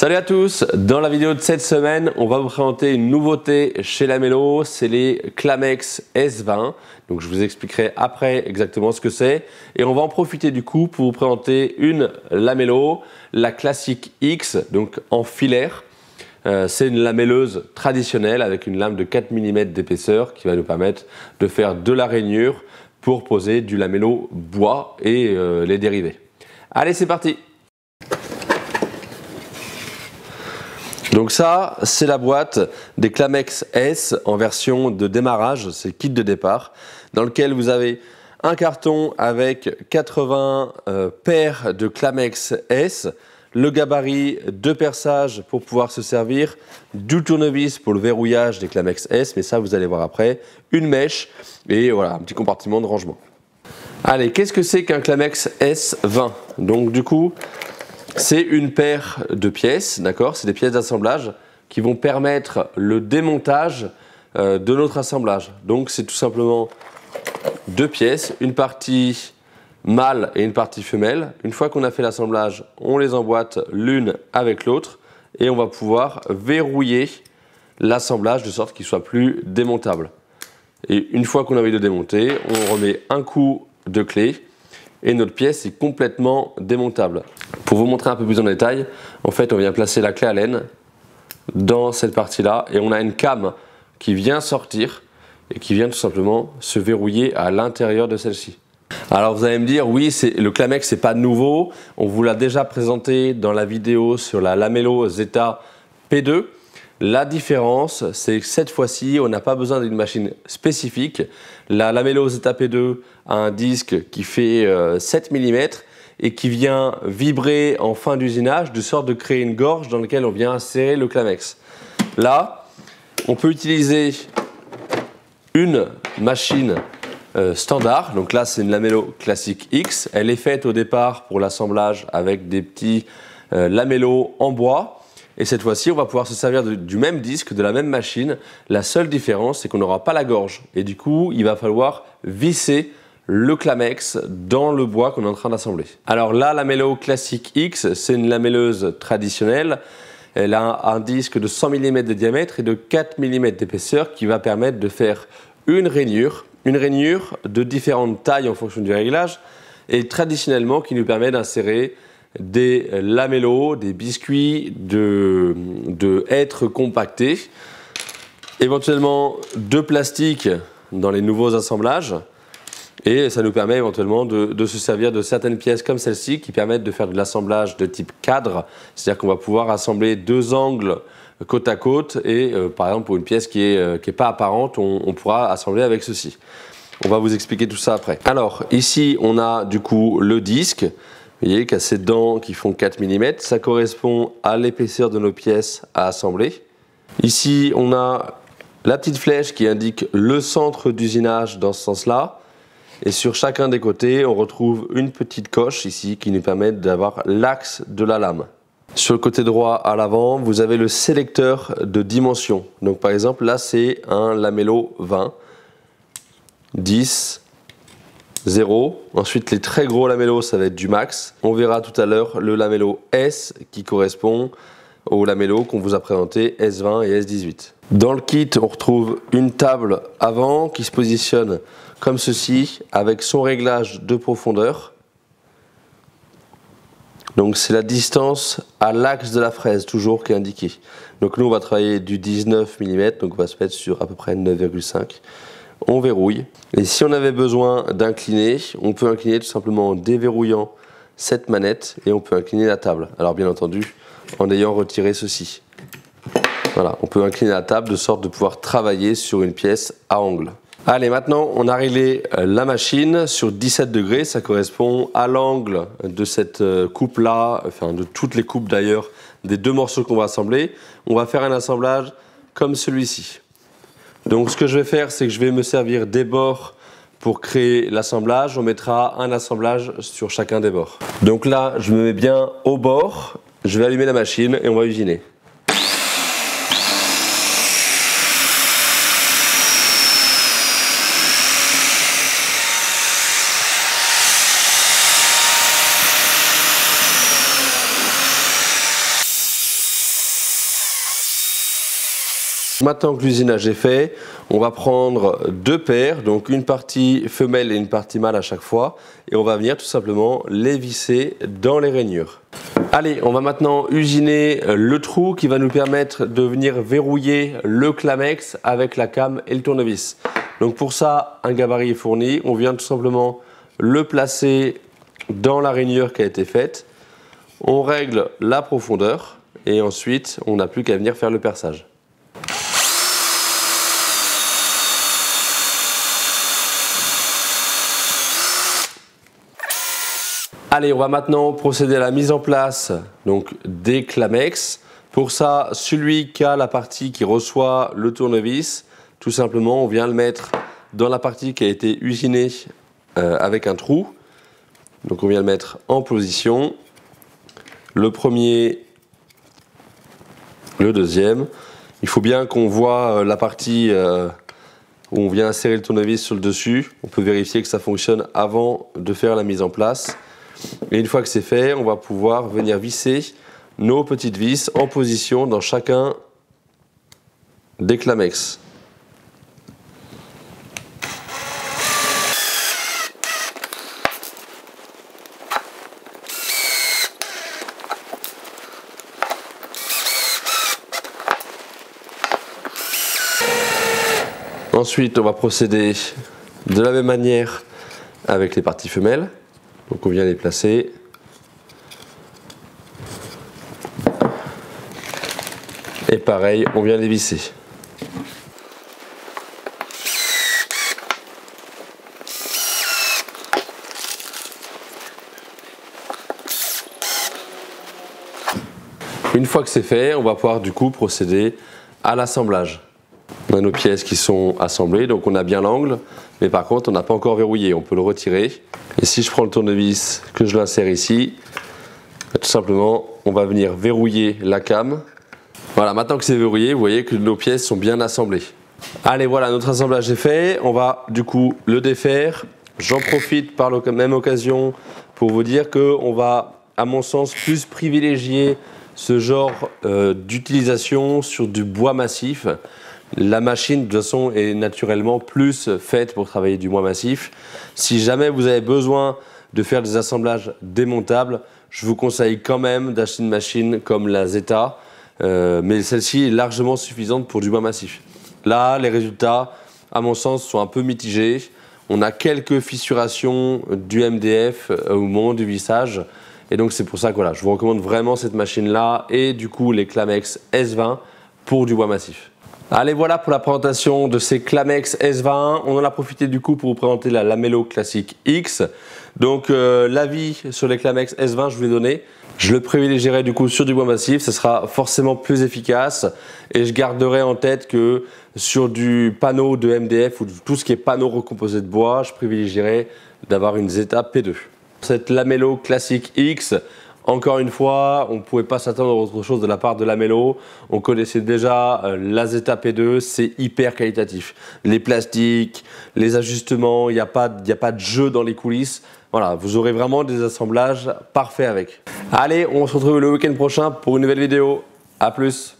Salut à tous, dans la vidéo de cette semaine, on va vous présenter une nouveauté chez Lamelo, c'est les Klamex S20. Donc je vous expliquerai après exactement ce que c'est. Et on va en profiter du coup pour vous présenter une Lamelo, la Classic X, donc en filaire. C'est une lamelleuse traditionnelle avec une lame de 4 mm d'épaisseur qui va nous permettre de faire de la rainure pour poser du lamelo bois et les dérivés. Allez, c'est parti! Donc ça, c'est la boîte des Klamex S en version de démarrage, c'est le kit de départ, dans lequel vous avez un carton avec 80 paires de Klamex S, le gabarit de perçage pour pouvoir se servir, du tournevis pour le verrouillage des Klamex S, mais ça vous allez voir après, une mèche et voilà, un petit compartiment de rangement. Allez, qu'est-ce que c'est qu'un Klamex S20? Donc du coup, c'est une paire de pièces, d'accord? C'est des pièces d'assemblage qui vont permettre le démontage de notre assemblage. Donc c'est tout simplement deux pièces, une partie mâle et une partie femelle. Une fois qu'on a fait l'assemblage, on les emboîte l'une avec l'autre et on va pouvoir verrouiller l'assemblage de sorte qu'il soit plus démontable. Et une fois qu'on a envie de démonter, on remet un coup de clé et notre pièce est complètement démontable. Pour vous montrer un peu plus en détail, en fait on vient placer la clé Allen dans cette partie-là et on a une came qui vient sortir et qui vient tout simplement se verrouiller à l'intérieur de celle-ci. Alors vous allez me dire, oui, le Klamex c'est pas nouveau, on vous l'a déjà présenté dans la vidéo sur la Lamelo Zeta P2. La différence, c'est que cette fois-ci, on n'a pas besoin d'une machine spécifique. La Lamelo Zeta P2 a un disque qui fait 7 mm et qui vient vibrer en fin d'usinage de sorte de créer une gorge dans laquelle on vient insérer le Klamex. Là, on peut utiliser une machine standard. Donc là, c'est une Lamelo Classic X. Elle est faite au départ pour l'assemblage avec des petits lamellos en bois. Et cette fois-ci, on va pouvoir se servir du même disque, de la même machine. La seule différence, c'est qu'on n'aura pas la gorge. Et du coup, il va falloir visser le Klamex dans le bois qu'on est en train d'assembler. Alors là, la Lamelo Classic X, c'est une lamelleuse traditionnelle. Elle a un disque de 100 mm de diamètre et de 4 mm d'épaisseur qui va permettre de faire une rainure de différentes tailles en fonction du réglage et traditionnellement qui nous permet d'insérer des lamellos, des biscuits, de hêtre compactés, éventuellement de plastique dans les nouveaux assemblages et ça nous permet éventuellement de se servir de certaines pièces comme celle-ci qui permettent de faire de l'assemblage de type cadre, c'est-à-dire qu'on va pouvoir assembler deux angles côte à côte et par exemple pour une pièce qui est pas apparente, on pourra assembler avec ceci. On va vous expliquer tout ça après. Alors ici on a du coup le disque. Vous voyez qu'il y a ces dents qui font 4 mm, ça correspond à l'épaisseur de nos pièces à assembler. Ici, on a la petite flèche qui indique le centre d'usinage dans ce sens-là. Et sur chacun des côtés, on retrouve une petite coche ici qui nous permet d'avoir l'axe de la lame. Sur le côté droit à l'avant, vous avez le sélecteur de dimension. Donc par exemple, là c'est un Lamelo 20, 10, 0. Ensuite, les très gros lamellos, ça va être du max. On verra tout à l'heure le lamelo S qui correspond au lamello qu'on vous a présenté S20 et S18. Dans le kit, on retrouve une table avant qui se positionne comme ceci avec son réglage de profondeur. Donc c'est la distance à l'axe de la fraise toujours qui est indiquée. Donc nous on va travailler du 19 mm, donc on va se mettre sur à peu près 9,5. On verrouille. Et si on avait besoin d'incliner, on peut incliner tout simplement en déverrouillant cette manette et on peut incliner la table. Alors bien entendu, en ayant retiré ceci. Voilà, on peut incliner la table de sorte de pouvoir travailler sur une pièce à angle. Allez, maintenant on a réglé la machine sur 17 degrés, ça correspond à l'angle de cette coupe-là, enfin de toutes les coupes d'ailleurs, des deux morceaux qu'on va assembler. On va faire un assemblage comme celui-ci. Donc ce que je vais faire, c'est que je vais me servir des bords pour créer l'assemblage. On mettra un assemblage sur chacun des bords. Donc là, je me mets bien au bord, je vais allumer la machine et on va usiner. Maintenant que l'usinage est fait, on va prendre 2 paires, donc une partie femelle et une partie mâle à chaque fois, et on va venir tout simplement les visser dans les rainures. Allez, on va maintenant usiner le trou qui va nous permettre de venir verrouiller le Clamex avec la came et le tournevis. Donc pour ça, un gabarit est fourni, on vient tout simplement le placer dans la rainure qui a été faite, on règle la profondeur et ensuite on n'a plus qu'à venir faire le perçage. Allez, on va maintenant procéder à la mise en place donc, des Clamex. Pour ça, celui qui a la partie qui reçoit le tournevis, tout simplement, on vient le mettre dans la partie qui a été usinée avec un trou. Donc on vient le mettre en position. Le premier, le deuxième. Il faut bien qu'on voit la partie où on vient insérer le tournevis sur le dessus. On peut vérifier que ça fonctionne avant de faire la mise en place. Et une fois que c'est fait, on va pouvoir venir visser nos petites vis en position dans chacun des Clamex. Ensuite, on va procéder de la même manière avec les parties femelles. Donc on vient les placer. Et pareil, on vient les visser. Une fois que c'est fait, on va pouvoir du coup procéder à l'assemblage. On a nos pièces qui sont assemblées, donc on a bien l'angle, mais par contre on n'a pas encore verrouillé, on peut le retirer. Et si je prends le tournevis, que je l'insère ici, tout simplement on va venir verrouiller la came. Voilà, maintenant que c'est verrouillé, vous voyez que nos pièces sont bien assemblées. Allez, voilà, notre assemblage est fait, on va du coup le défaire. J'en profite par la même occasion pour vous dire qu'on va, à mon sens, plus privilégier ce genre d'utilisation sur du bois massif. La machine, de toute façon, est naturellement plus faite pour travailler du bois massif. Si jamais vous avez besoin de faire des assemblages démontables, je vous conseille quand même d'acheter une machine comme la Zeta, mais celle-ci est largement suffisante pour du bois massif. Là, les résultats, à mon sens, sont un peu mitigés. On a quelques fissurations du MDF au moment du vissage. Et donc, c'est pour ça que voilà, je vous recommande vraiment cette machine-là et du coup les Clamex S20 pour du bois massif. Allez, voilà pour la présentation de ces Clamex S20. On en a profité du coup pour vous présenter la Lamello Classic X. Donc l'avis sur les Clamex S20, je vous l'ai donné. Je le privilégierai du coup sur du bois massif, ce sera forcément plus efficace. Et je garderai en tête que sur du panneau de MDF ou tout ce qui est panneau recomposé de bois, je privilégierai d'avoir une Zeta P2. Cette Lamello Classic X, encore une fois, on ne pouvait pas s'attendre à autre chose de la part de Lamello. On connaissait déjà la Zeta P2, c'est hyper qualitatif. Les plastiques, les ajustements, il n'y a pas de jeu dans les coulisses. Voilà, vous aurez vraiment des assemblages parfaits avec. Allez, on se retrouve le week-end prochain pour une nouvelle vidéo. A plus!